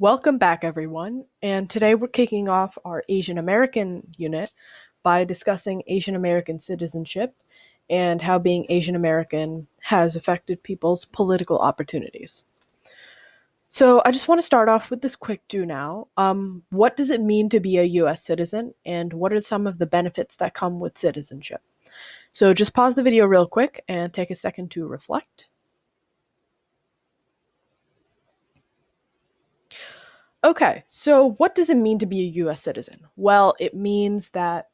Welcome back, everyone. And today we're kicking off our Asian American unit by discussing Asian American citizenship and how being Asian American has affected people's political opportunities. So, I just want to start off with this quick do now. What does it mean to be a US citizen, and what are some of the benefits that come with citizenship? So, just pause the video real quick and take a second to reflect. Okay, so what does it mean to be a US citizen? Well, it means that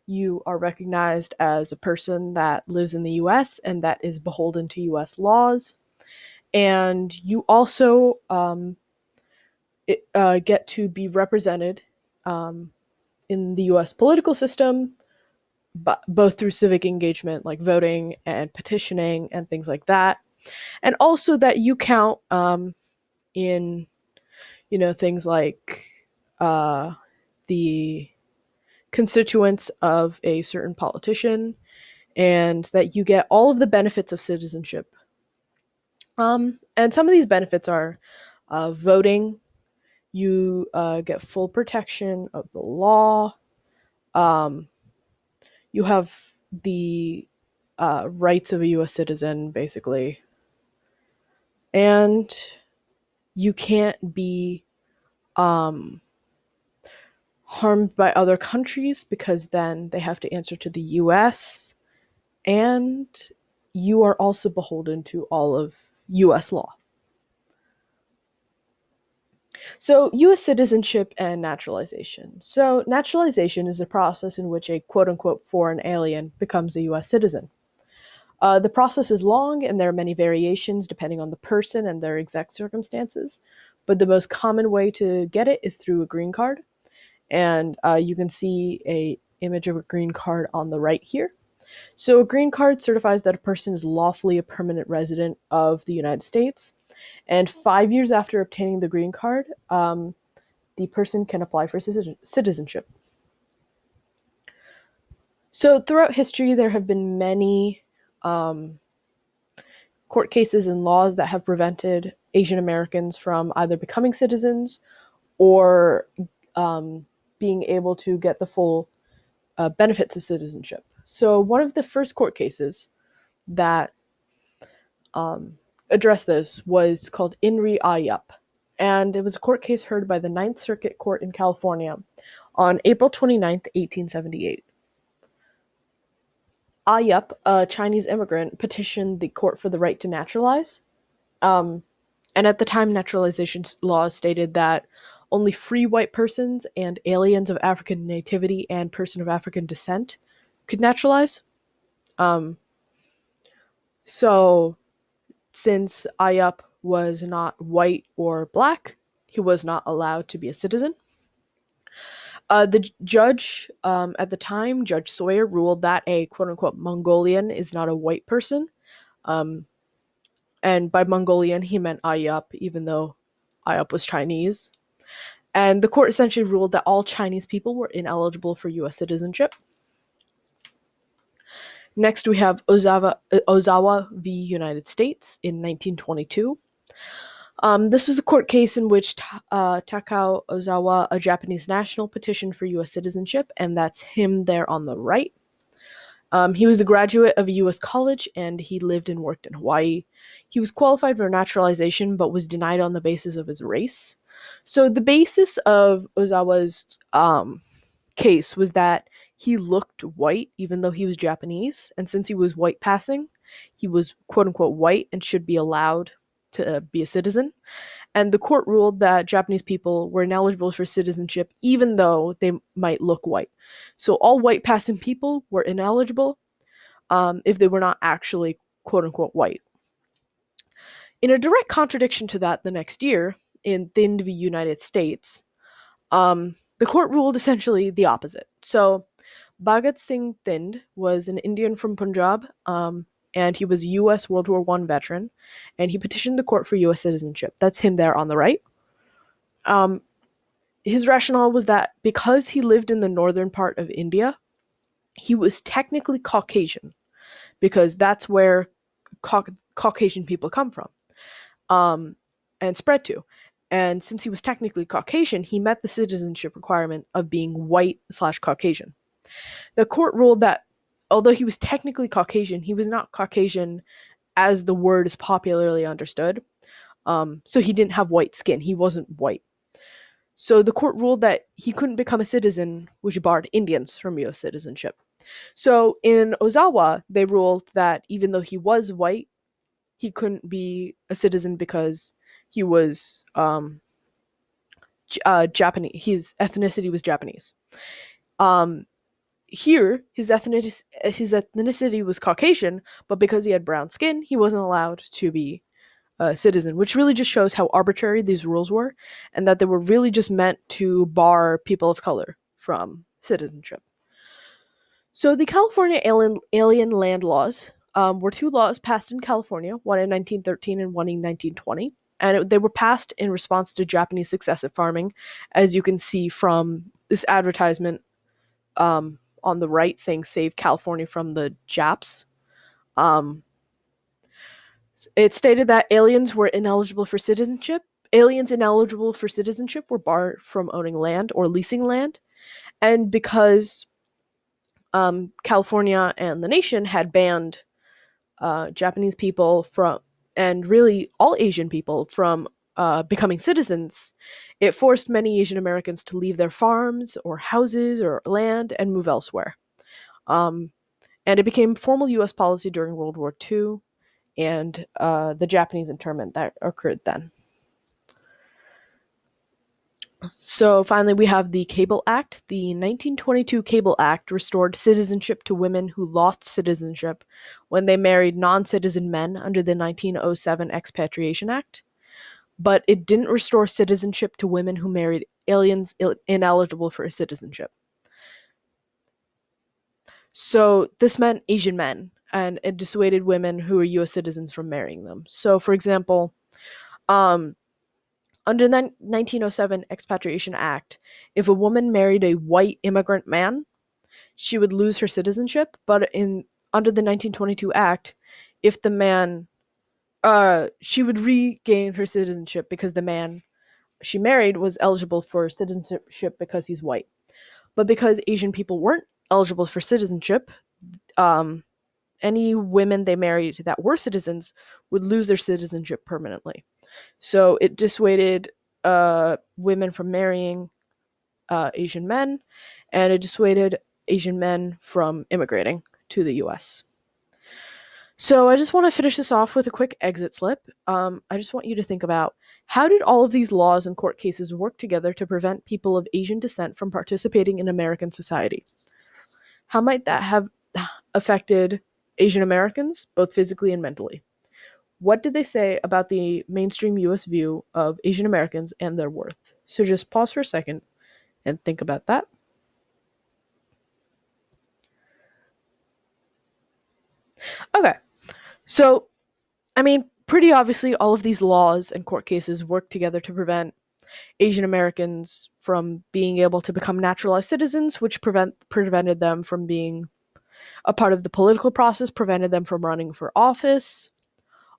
you are recognized as a person that lives in the US and that is beholden to US laws. And you also get to be represented um, in the US political system, but both through civic engagement, like voting and petitioning and things like that. And also that you count in, things like the constituents of a certain politician, and that you get all of the benefits of citizenship. And some of these benefits are voting. You get full protection of the law. Um, you have the rights of a U.S. citizen, basically, and you can't be um, harmed by other countries because then they have to answer to the U.S. And you are also beholden to all of U.S. law. So, U.S. citizenship and naturalization. So, naturalization is a process in which a quote unquote foreign alien becomes a U.S. citizen. The process is long and there are many variations depending on the person and their exact circumstances, but the most common way to get it is through a green card. And you can see a image of a green card on the right here. So, a green card certifies that a person is lawfully a permanent resident of the United States. And 5 years after obtaining the green card, the person can apply for citizenship. So, throughout history, there have been many court cases and laws that have prevented Asian Americans from either becoming citizens or being able to get the full benefits of citizenship. So, one of the first court cases that addressed this was called INRI Ayup, and it was a court case heard by the Ninth Circuit Court in California on April 29th, 1878. Ayup, a Chinese immigrant, petitioned the court for the right to naturalize. And at the time, naturalization laws stated that only free white persons and aliens of African nativity and person of African descent could naturalize. So since Ayup was not white or black, he was not allowed to be a citizen. The judge at the time, Judge Sawyer, ruled that a quote unquote Mongolian is not a white person. And by Mongolian, he meant Ayup, even though Ayup was Chinese. And the court essentially ruled that all Chinese people were ineligible for U.S. citizenship. Next, we have Ozawa v. United States in 1922. This was a court case in which Takao Ozawa, a Japanese national, petitioned for U.S. citizenship, and that's him there on the right. He was a graduate of a U.S. college, and he lived and worked in Hawaii. He was qualified for naturalization, but was denied on the basis of his race. So the basis of Ozawa's case was that he looked white, even though he was Japanese, and since he was white passing, he was quote-unquote white and should be allowed to be a citizen. And the court ruled that Japanese people were ineligible for citizenship even though they might look white. So all white passing people were ineligible if they were not actually quote unquote white. In a direct contradiction to that, the next year, in Thind v. United States, the court ruled essentially the opposite. So Bhagat Singh Thind was an Indian from Punjab, and he was a U.S. World War I veteran, and he petitioned the court for U.S. citizenship. That's him there on the right. His rationale was that because he lived in the northern part of India, he was technically Caucasian, because that's where Caucasian people come from and spread to. And since he was technically Caucasian, he met the citizenship requirement of being white slash Caucasian. The court ruled that although he was technically Caucasian, he was not Caucasian as the word is popularly understood. So he didn't have white skin. He wasn't white. So the court ruled that he couldn't become a citizen, which barred Indians from U.S. citizenship. So in Ozawa, they ruled that even though he was white, he couldn't be a citizen because he was Japanese. His ethnicity was Japanese. Um, Here, his ethnicity was Caucasian, but because he had brown skin, he wasn't allowed to be a citizen, which really just shows how arbitrary these rules were, and that they were really just meant to bar people of color from citizenship. So the California alien land laws were two laws passed in California, one in 1913 and one in 1920. And they were passed in response to Japanese successive farming, as you can see from this advertisement on the right saying "Save California from the Japs." Um, it stated that aliens were ineligible for citizenship. Aliens ineligible for citizenship were barred from owning land or leasing land, and because California and the nation had banned Japanese people from, and really all Asian people from becoming citizens, it forced many Asian Americans to leave their farms or houses or land and move elsewhere. Um, and it became formal U.S. policy during World War II and the Japanese internment that occurred then. So finally, we have the Cable Act. The 1922 Cable Act restored citizenship to women who lost citizenship when they married non citizen men under the 1907 Expatriation Act, but it didn't restore citizenship to women who married aliens ineligible for citizenship. So this meant Asian men, and it dissuaded women who were U.S. citizens from marrying them. So, for example, um, under the 1907 Expatriation Act, if a woman married a white immigrant man, she would lose her citizenship. But in under the 1922 Act, if the man, she would regain her citizenship because the man she married was eligible for citizenship because he's white. But because Asian people weren't eligible for citizenship, um, any women they married that were citizens would lose their citizenship permanently. So it dissuaded women from marrying Asian men, and it dissuaded Asian men from immigrating to the US. So I just want to finish this off with a quick exit slip. I just want you to think about how did all of these laws and court cases work together to prevent people of Asian descent from participating in American society? How might that have affected Asian Americans, both physically and mentally? What did they say about the mainstream US view of Asian Americans and their worth? So just pause for a second and think about that. Okay, so I mean, pretty obviously, all of these laws and court cases work together to prevent Asian Americans from being able to become naturalized citizens, which prevented them from being a part of the political process, prevented them from running for office,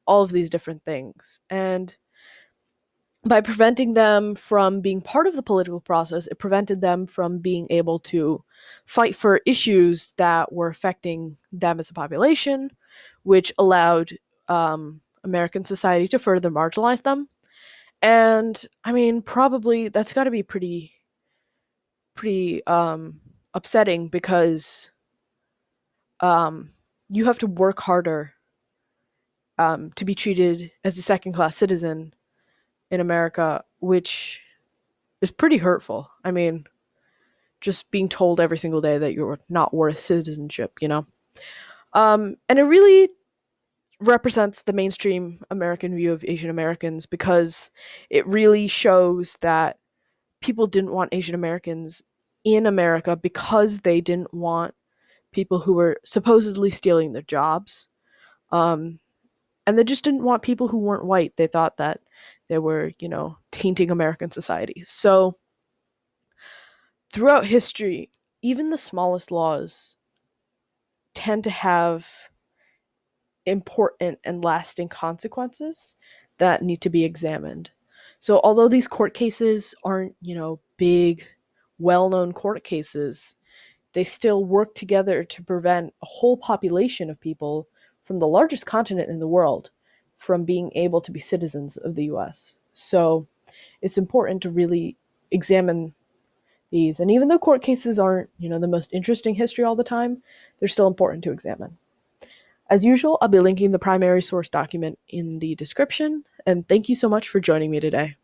all of these different things. And by preventing them from being part of the political process, it prevented them from being able to fight for issues that were affecting them as a population, which allowed American society to further marginalize them. And I mean, probably that's got to be pretty upsetting because um, you have to work harder to be treated as a second class citizen in America, which is pretty hurtful. I mean, just being told every single day that you're not worth citizenship, you know? And it really represents the mainstream American view of Asian Americans because it really shows that people didn't want Asian Americans in America because they didn't want people who were supposedly stealing their jobs. Um, and they just didn't want people who weren't white. They thought that they were, tainting American society. So throughout history, even the smallest laws tend to have important and lasting consequences that need to be examined. So although these court cases aren't, big, well-known court cases, they still work together to prevent a whole population of people from the largest continent in the world from being able to be citizens of the US. So it's important to really examine these. And even though court cases aren't, the most interesting history all the time, they're still important to examine. As usual, I'll be linking the primary source document in the description. And thank you so much for joining me today.